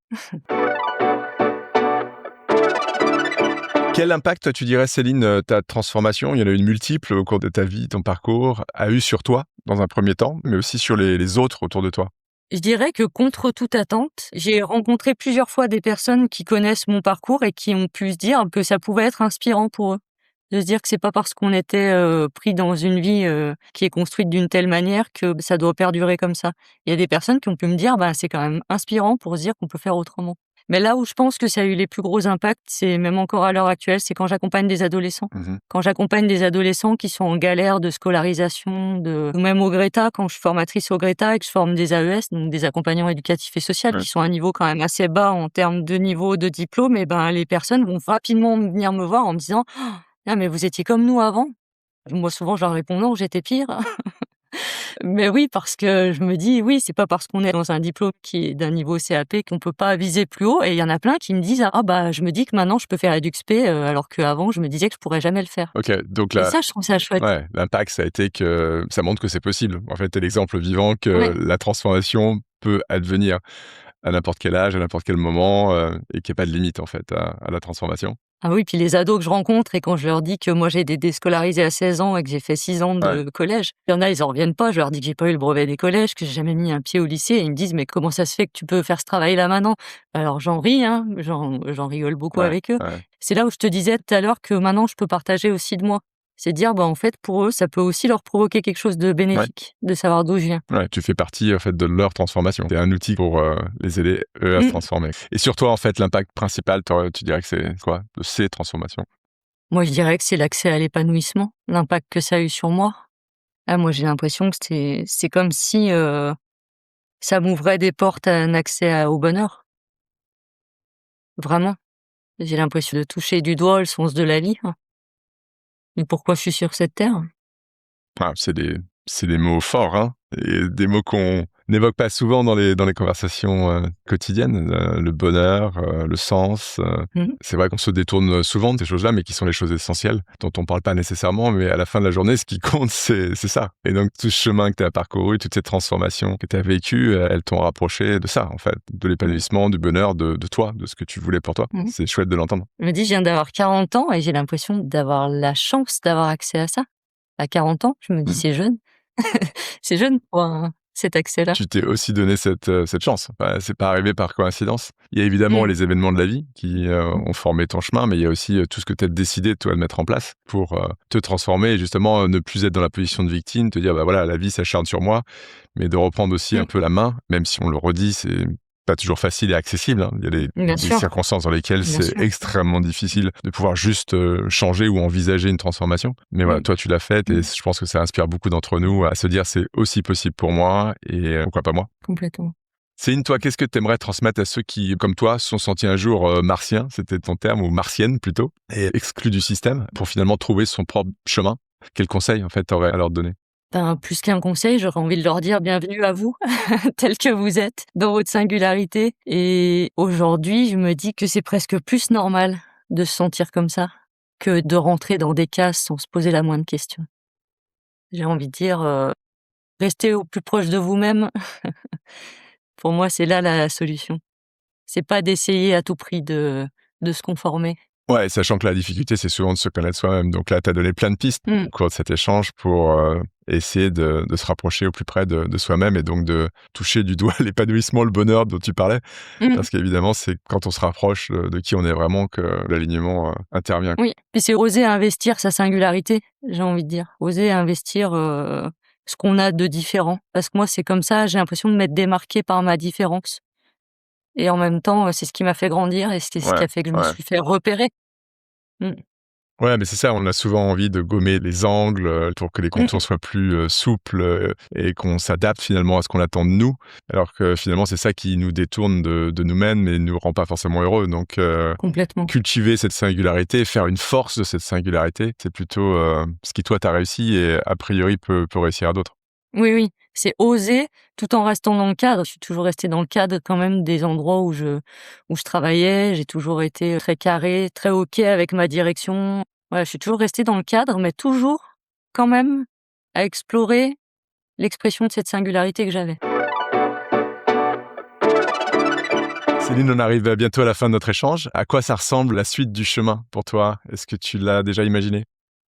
Quel impact, toi, tu dirais, Céline, ta transformation, il y en a une multiple au cours de ta vie, ton parcours, a eu sur toi, dans un premier temps, mais aussi sur les autres autour de toi? Je dirais que contre toute attente, j'ai rencontré plusieurs fois des personnes qui connaissent mon parcours et qui ont pu se dire que ça pouvait être inspirant pour eux. De se dire que c'est pas parce qu'on était, pris dans une vie, qui est construite d'une telle manière que ça doit perdurer comme ça. Il y a des personnes qui ont pu me dire: «Bah, c'est quand même inspirant pour se dire qu'on peut faire autrement». Mais là où je pense que ça a eu les plus gros impacts, c'est même encore à l'heure actuelle, c'est quand j'accompagne des adolescents. Mmh. Quand j'accompagne des adolescents qui sont en galère de scolarisation, ou même au Greta, quand je suis formatrice au Greta et que je forme des AES, donc des accompagnants éducatifs et sociaux, Ouais. qui sont à un niveau quand même assez bas en termes de niveau de diplôme et ben, les personnes vont rapidement venir me voir en me disant: «Ah mais vous étiez comme nous avant?» Moi souvent je leur réponds: «Non, j'étais pire». Mais oui, parce que je me dis: «Oui, c'est pas parce qu'on est dans un diplôme qui est d'un niveau CAP qu'on peut pas viser plus haut» et il y en a plein qui me disent: «Ah bah, je me dis que maintenant je peux faire EduxP, alors qu'avant je me disais que je pourrais jamais le faire» OK, donc et là, ça, je trouve ça chouette. ouais, l'impact, ça a été que ça montre que c'est possible. En fait, tu es l'exemple vivant que Ouais. la transformation peut advenir à n'importe quel âge, à n'importe quel moment, et qu'il y a pas de limite, en fait, à la transformation. Ah oui, puis les ados que je rencontre et quand je leur dis que moi j'ai été déscolarisée à 16 ans et que j'ai fait 6 ans Ouais, de collège, il y en a, ils en reviennent pas. Je leur dis que j'ai pas eu le brevet des collèges, que j'ai jamais mis un pied au lycée et ils me disent: «Mais comment ça se fait que tu peux faire ce travail-là maintenant?» Alors j'en ris, hein, j'en rigole beaucoup ouais, avec eux. ouais. C'est là où je te disais tout à l'heure que maintenant je peux partager aussi de moi. C'est dire, en fait, pour eux, ça peut aussi leur provoquer quelque chose de Ouais. bénéfique, de savoir d'où je viens. Ouais, tu fais partie en fait de leur transformation. Tu es un outil pour les aider eux à se Mmh. transformer. Et sur toi en fait, l'impact principal, tu dirais que c'est quoi de ces transformations? Moi, je dirais que c'est l'accès à l'épanouissement, l'impact que ça a eu sur moi. Ah, moi, j'ai l'impression que c'est comme si, ça m'ouvrait des portes à un accès au bonheur, vraiment. J'ai l'impression de toucher du doigt le sens de la vie, hein, et pourquoi je suis sur cette terre. Ah, c'est des mots forts, hein, et des mots qu'on n'évoque pas souvent dans les conversations, quotidiennes, le bonheur, le sens, Mmh. c'est vrai qu'on se détourne souvent de ces choses-là, mais qui sont les choses essentielles, dont on parle pas nécessairement, mais à la fin de la journée, ce qui compte, c'est ça. Et donc tout ce chemin que tu as parcouru, toutes ces transformations que tu as vécues, elles t'ont rapproché de ça, en fait, de Mmh. l'épanouissement, du bonheur, de toi, de ce que tu voulais pour toi. Mmh. C'est chouette de l'entendre. Je me dis: «Je viens d'avoir 40 ans et j'ai l'impression d'avoir la chance d'avoir accès à ça». À 40 ans, je me dis: «C'est jeune». C'est jeune pour cet accès-là. Tu t'es aussi donné cette chance. Bah, c'est pas arrivé par coïncidence. Il y a évidemment Mmh. les événements de la vie qui, Mmh. ont formé ton chemin, mais il y a aussi, tout ce que tu as décidé, toi, de mettre en place pour, te transformer et justement, ne plus être dans la position de victime, te dire: «Bah, voilà, la vie s'acharne sur moi», mais de reprendre aussi un Mmh. peu la main, même si on le redit, c'est pas toujours facile et accessible, hein. Il y a Bien des sûr, circonstances dans lesquelles bien c'est sûr. extrêmement difficile de pouvoir juste, changer ou envisager une transformation. Mais voilà, Mmh. toi, tu l'as faite et Mmh. je pense que ça inspire beaucoup d'entre nous à se dire: «C'est aussi possible pour moi et pourquoi pas moi?» Complètement. Céline, toi, qu'est-ce que tu aimerais transmettre à ceux qui, comme toi, se sont sentis un jour martiens, c'était ton terme, ou martienne plutôt, et exclus du système, pour finalement trouver son propre chemin? Quel conseil, en fait, t'aurais à leur donner? Plus qu'un conseil, j'aurais envie de leur dire: «Bienvenue à vous, tels que vous êtes, dans votre singularité», et aujourd'hui, je me dis que c'est presque plus normal de se sentir comme ça, que de rentrer dans des cases sans se poser la moindre question. J'ai envie de dire, restez au plus proche de vous-même. Pour moi, c'est là la solution. C'est pas d'essayer à tout prix de se conformer. Ouais, sachant que la difficulté, c'est souvent de se connaître soi-même. Donc là, tu as donné plein de pistes Mmh. au cours de cet échange pour essayer de se rapprocher au plus près de soi-même et donc de toucher du doigt l'épanouissement, le bonheur dont tu parlais. Mmh. Parce qu'évidemment, c'est quand on se rapproche de qui on est vraiment que l'alignement intervient. Oui, puis c'est oser investir sa singularité, j'ai envie de dire. Oser investir, ce qu'on a de différent. Parce que moi, c'est comme ça, j'ai l'impression de m'être démarquée par ma différence et en même temps, c'est ce qui m'a fait grandir et c'est ce qui Ouais, a fait que je me ouais. suis fait repérer. Mmh. Ouais, mais c'est ça, on a souvent envie de gommer les angles, pour que les Mmh contours mh. soient plus, souples, et qu'on s'adapte finalement à ce qu'on attend de nous. Alors que finalement, c'est ça qui nous détourne de nous-mêmes et nous rend pas forcément heureux. Donc, Complètement. cultiver cette singularité, faire une force de cette singularité, c'est plutôt, ce qui toi t'as réussi et a priori peut réussir à d'autres. Oui, oui, c'est oser tout en restant dans le cadre. Je suis toujours restée dans le cadre quand même des endroits où je travaillais. J'ai toujours été très carrée, très OK avec ma direction. Voilà, je suis toujours restée dans le cadre, mais toujours quand même à explorer l'expression de cette singularité que j'avais. Céline, on arrive bientôt à la fin de notre échange. À quoi ça ressemble la suite du chemin pour toi? Est-ce que tu l'as déjà imaginé?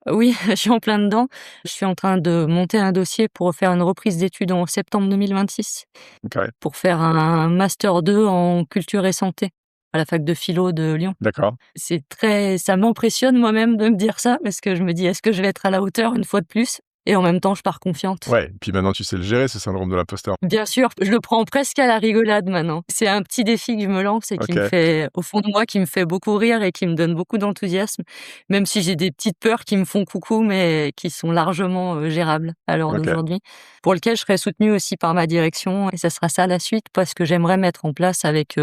Oui, je suis en plein dedans. Je suis en train de monter un dossier pour faire une reprise d'études en septembre 2026, OK, pour faire un master 2 en culture et santé à la fac de philo de Lyon. d'accord. Ça m'impressionne moi-même de me dire ça parce que je me dis: «Est-ce que je vais être à la hauteur une fois de plus?» Et en même temps, je pars confiante. Ouais, puis maintenant tu sais le gérer, ce syndrome de l'imposteur. Bien sûr, je le prends presque à la rigolade maintenant. C'est un petit défi que je me lance et qui me OK. fait, au fond de moi, qui me fait beaucoup rire et qui me donne beaucoup d'enthousiasme, même si j'ai des petites peurs qui me font coucou, mais qui sont largement, gérables à l'heure OK. d'aujourd'hui, pour lequel je serai soutenue aussi par ma direction et ça sera ça la suite parce que j'aimerais mettre en place avec,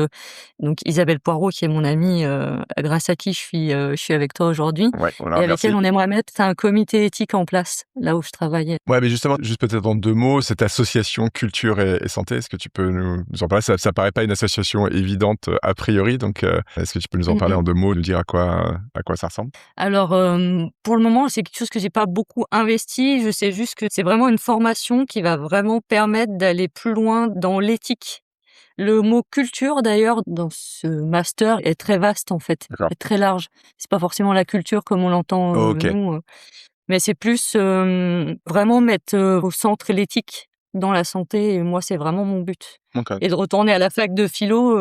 donc Isabelle Poirot qui est mon amie, grâce à qui je suis avec toi aujourd'hui Ouais, on la et avec elle remercie. on aimerait mettre un comité éthique en place, là où je travaillais. Ouais, mais justement, juste peut-être en 2 mots, cette association culture et santé, est-ce que tu peux nous en parler? Ça paraît pas une association évidente, a priori, donc est-ce que tu peux nous en Mmh parler mh. en 2 mots, nous dire à quoi ça ressemble? Alors, pour le moment, c'est quelque chose que j'ai pas beaucoup investi. Je sais juste que c'est vraiment une formation qui va vraiment permettre d'aller plus loin dans l'éthique. Le mot culture d'ailleurs dans ce master est très vaste en fait, D'accord. est très large. C'est pas forcément la culture comme on l'entend, OK. nous, mais c'est plus, vraiment mettre, au centre l'éthique dans la santé et moi, c'est vraiment mon but. OK. Et de retourner à la fac de philo,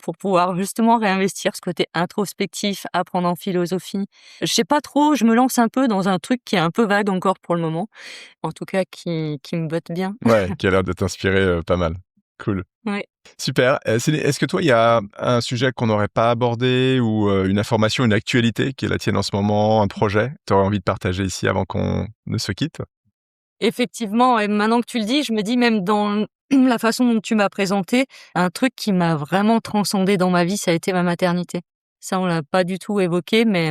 pour pouvoir justement réinvestir ce côté introspectif, apprendre en philosophie. Je sais pas trop, je me lance un peu dans un truc qui est un peu vague encore pour le moment, en tout cas qui me botte bien. Ouais, qui a l'air de t'inspirer, pas mal. Cool. Ouais. Super. Céline, est-ce que toi, il y a un sujet qu'on n'aurait pas abordé ou, une information, une actualité qui est la tienne en ce moment, un projet que tu aurais envie de partager ici avant qu'on ne se quitte? Effectivement et maintenant que tu le dis, je me dis même dans la façon dont tu m'as présenté, un truc qui m'a vraiment transcendé dans ma vie, ça a été ma maternité. Ça, on l'a pas du tout évoqué, mais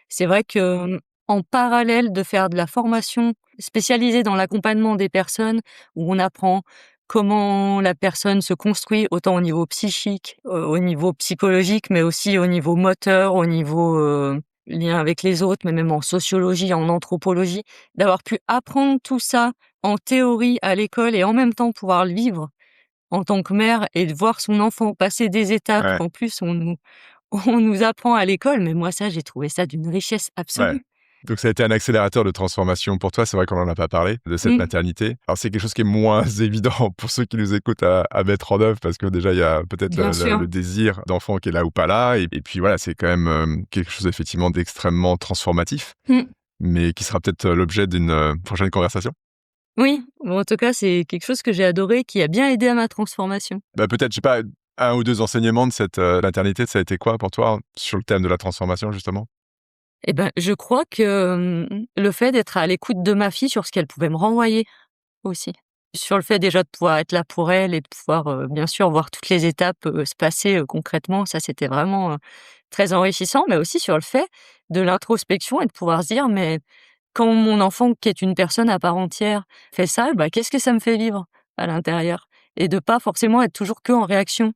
c'est vrai que, en parallèle de faire de la formation spécialisée dans l'accompagnement des personnes, où on apprend comment la personne se construit, autant au niveau psychique, au niveau psychologique, mais aussi au niveau moteur, au niveau, lien avec les autres, mais même en sociologie, en anthropologie, d'avoir pu apprendre tout ça en théorie à l'école et en même temps pouvoir le vivre en tant que mère et de voir son enfant passer des étapes Ouais, qu'en plus on nous apprend à l'école, mais moi ça, j'ai trouvé ça d'une richesse ouais. absolue. Donc ça a été un accélérateur de transformation pour toi. C'est vrai qu'on n'en a pas parlé de cette Mmh, maternité. Alors c'est quelque chose qui est moins évident pour ceux qui nous écoutent à mettre en œuvre parce que déjà il y a peut-être bien sûr. le désir d'enfant qui est là ou pas là et puis voilà, c'est quand même, quelque chose effectivement d'extrêmement transformatif, Mmh. mais qui sera peut-être, l'objet d'une, prochaine conversation. Oui, bon, en tout cas, c'est quelque chose que j'ai adoré, qui a bien aidé à ma transformation. Bah, peut-être, je sais pas, un ou 2 enseignements de cette, maternité, ça a été quoi pour toi sur le thème de la transformation justement? Et ben, je crois que, le fait d'être à l'écoute de ma fille sur ce qu'elle pouvait me renvoyer aussi. Sur le fait déjà de pouvoir être là pour elle et de pouvoir, bien sûr voir toutes les étapes, se passer, concrètement, ça c'était vraiment, très enrichissant, mais aussi sur le fait de l'introspection et de pouvoir se dire: «Mais quand mon enfant, qui est une personne à part entière, fait ça, bah, qu'est-ce que ça me fait vivre à l'intérieur?» Et de pas forcément être toujours qu'en réaction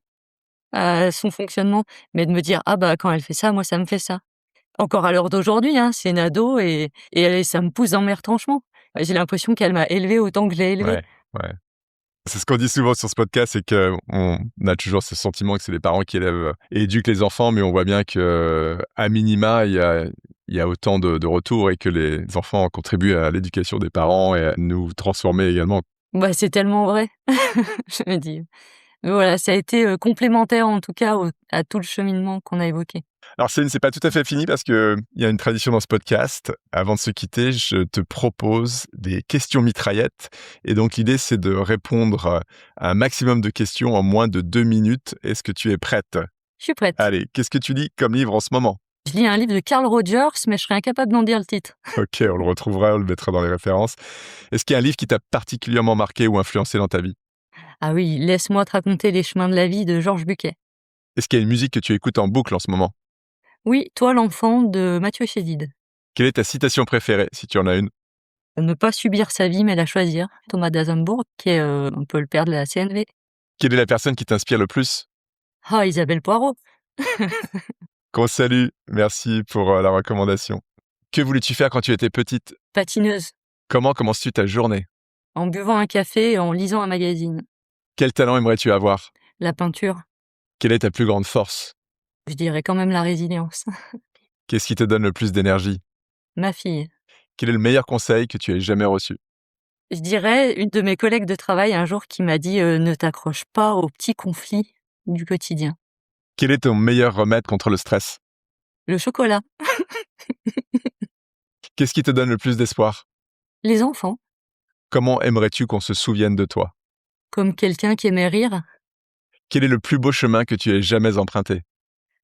à son fonctionnement, mais de me dire: «Ah bah, quand elle fait ça, moi ça me fait ça». Encore à l'heure d'aujourd'hui, hein, c'est une ado et ça me pousse dans mes retranchements. J'ai l'impression qu'elle m'a élevée autant que je l'ai élevée. Ouais, ouais. C'est ce qu'on dit souvent sur ce podcast, c'est qu'on a toujours ce sentiment que c'est les parents qui élèvent et éduquent les enfants, mais on voit bien que à minima, il y a autant de retours et que les enfants contribuent à l'éducation des parents et à nous transformer également. Bah, c'est tellement vrai, je me dis. Mais voilà, ça a été, complémentaire en tout cas à tout le cheminement qu'on a évoqué. Alors Céline, c'est pas tout à fait fini parce que il y a une tradition dans ce podcast. Avant de se quitter, je te propose des questions mitraillettes et donc l'idée, c'est de répondre à un maximum de questions en moins de 2 minutes. Est-ce que tu es prête? Je suis prête. Allez, qu'est-ce que tu lis comme livre en ce moment? Je lis un livre de Carl Rogers, mais je serais incapable d'en dire le titre. OK, on le retrouvera, on le mettra dans les références. Est-ce qu'il y a un livre qui t'a particulièrement marqué ou influencé dans ta vie? Ah oui, «Laisse-moi te raconter les chemins de la vie» de Georges Buquet. Est-ce qu'il y a une musique que tu écoutes en boucle en ce moment? Oui, «Toi l'enfant» de Mathieu Chédid. Quelle est ta citation préférée, si tu en as une? «Ne pas subir sa vie, mais la choisir», Thomas d'Azembourg, qui est, un peu le père de la CNV. Quelle est la personne qui t'inspire le plus? Ah, Isabelle Poirot, Qu'on salue, merci pour, la recommandation. Que voulais-tu faire quand tu étais petite? patineuse, Comment commences-tu ta journée? en buvant un café et en lisant un magazine. Quel talent aimerais-tu avoir? La peinture, Quelle est ta plus grande force? je dirais quand même la résilience. Qu'est-ce qui te donne le plus d'énergie? Ma fille, Quel est le meilleur conseil que tu aies jamais reçu? je dirais une de mes collègues de travail un jour qui m'a dit, «Ne t'accroche pas aux petits conflits du quotidien». Quel est ton meilleur remède contre le stress? Le chocolat, Qu'est-ce qui te donne le plus d'espoir? les enfants, Comment aimerais-tu qu'on se souvienne de toi? comme quelqu'un qui aimait rire, Quel est le plus beau chemin que tu aies jamais emprunté?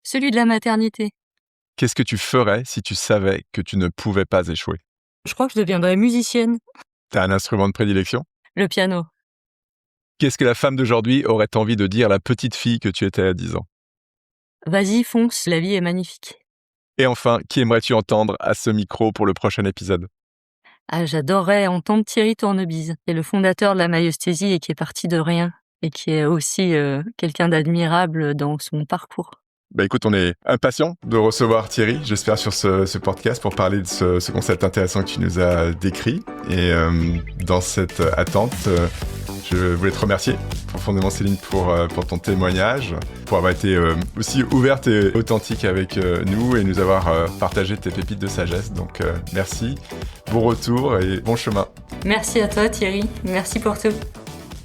celui de la maternité. Qu'est-ce que tu ferais si tu savais que tu ne pouvais pas échouer? Je crois que je deviendrais musicienne, T'as un instrument de prédilection? le piano. Qu'est-ce que la femme d'aujourd'hui aurait envie de dire à la petite fille que tu étais à 10 ans? Vas-y, fonce, la vie est magnifique. Et enfin, qui aimerais-tu entendre à ce micro pour le prochain épisode? Ah, j'adorerais entendre Thierry Tournebise, qui est le fondateur de la maïeusthésie et qui est parti de rien et qui est aussi, quelqu'un d'admirable dans son parcours. Écoute, on est impatient de recevoir Thierry, j'espère, sur ce podcast pour parler de ce concept intéressant que tu nous as décrit. Et dans cette attente, je voulais te remercier profondément, Céline, pour ton témoignage, pour avoir été aussi ouverte et authentique avec nous et nous avoir partagé tes pépites de sagesse. Donc merci, bon retour et bon chemin. Merci à toi, Thierry. Merci pour tout.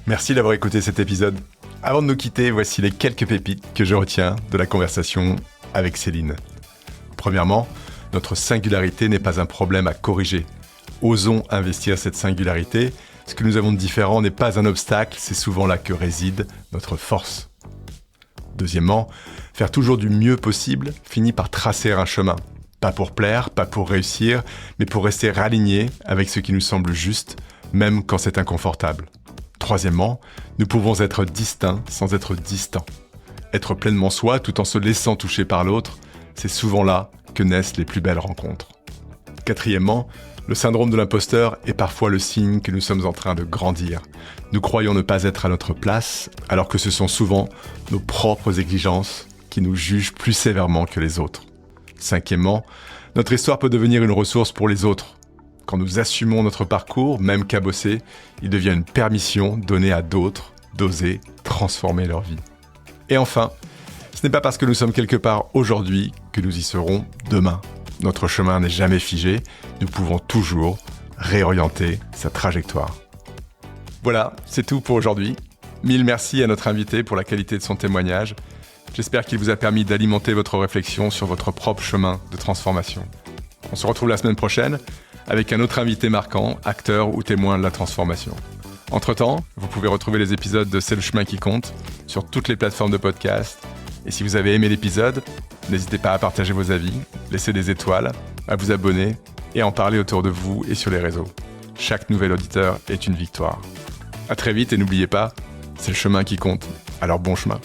Merci d'avoir écouté cet épisode. Avant de nous quitter, voici les quelques pépites que je retiens de la conversation avec Céline. Premièrement, notre singularité n'est pas un problème à corriger. Osons investir cette singularité. Ce que nous avons de différent n'est pas un obstacle, c'est souvent là que réside notre force. Deuxièmement, faire toujours du mieux possible finit par tracer un chemin. Pas pour plaire, pas pour réussir, mais pour rester aligné avec ce qui nous semble juste, même quand c'est inconfortable. Troisièmement, nous pouvons être distincts sans être distants. Être pleinement soi tout en se laissant toucher par l'autre, c'est souvent là que naissent les plus belles rencontres. Quatrièmement, le syndrome de l'imposteur est parfois le signe que nous sommes en train de grandir. Nous croyons ne pas être à notre place, alors que ce sont souvent nos propres exigences qui nous jugent plus sévèrement que les autres. Cinquièmement, notre histoire peut devenir une ressource pour les autres. Quand nous assumons notre parcours, même cabossé, il devient une permission donnée à d'autres d'oser transformer leur vie. Et enfin, ce n'est pas parce que nous sommes quelque part aujourd'hui que nous y serons demain. Notre chemin n'est jamais figé, nous pouvons toujours réorienter sa trajectoire. Voilà, c'est tout pour aujourd'hui. Mille merci à notre invité pour la qualité de son témoignage. J'espère qu'il vous a permis d'alimenter votre réflexion sur votre propre chemin de transformation. On se retrouve la semaine prochaine avec un autre invité marquant, acteur ou témoin de la transformation. Entre-temps, vous pouvez retrouver les épisodes de C'est le chemin qui compte sur toutes les plateformes de podcast. Et si vous avez aimé l'épisode, n'hésitez pas à partager vos avis, laisser des étoiles, à vous abonner et à en parler autour de vous et sur les réseaux. Chaque nouvel auditeur est une victoire. À très vite et n'oubliez pas, c'est le chemin qui compte. Alors bon chemin.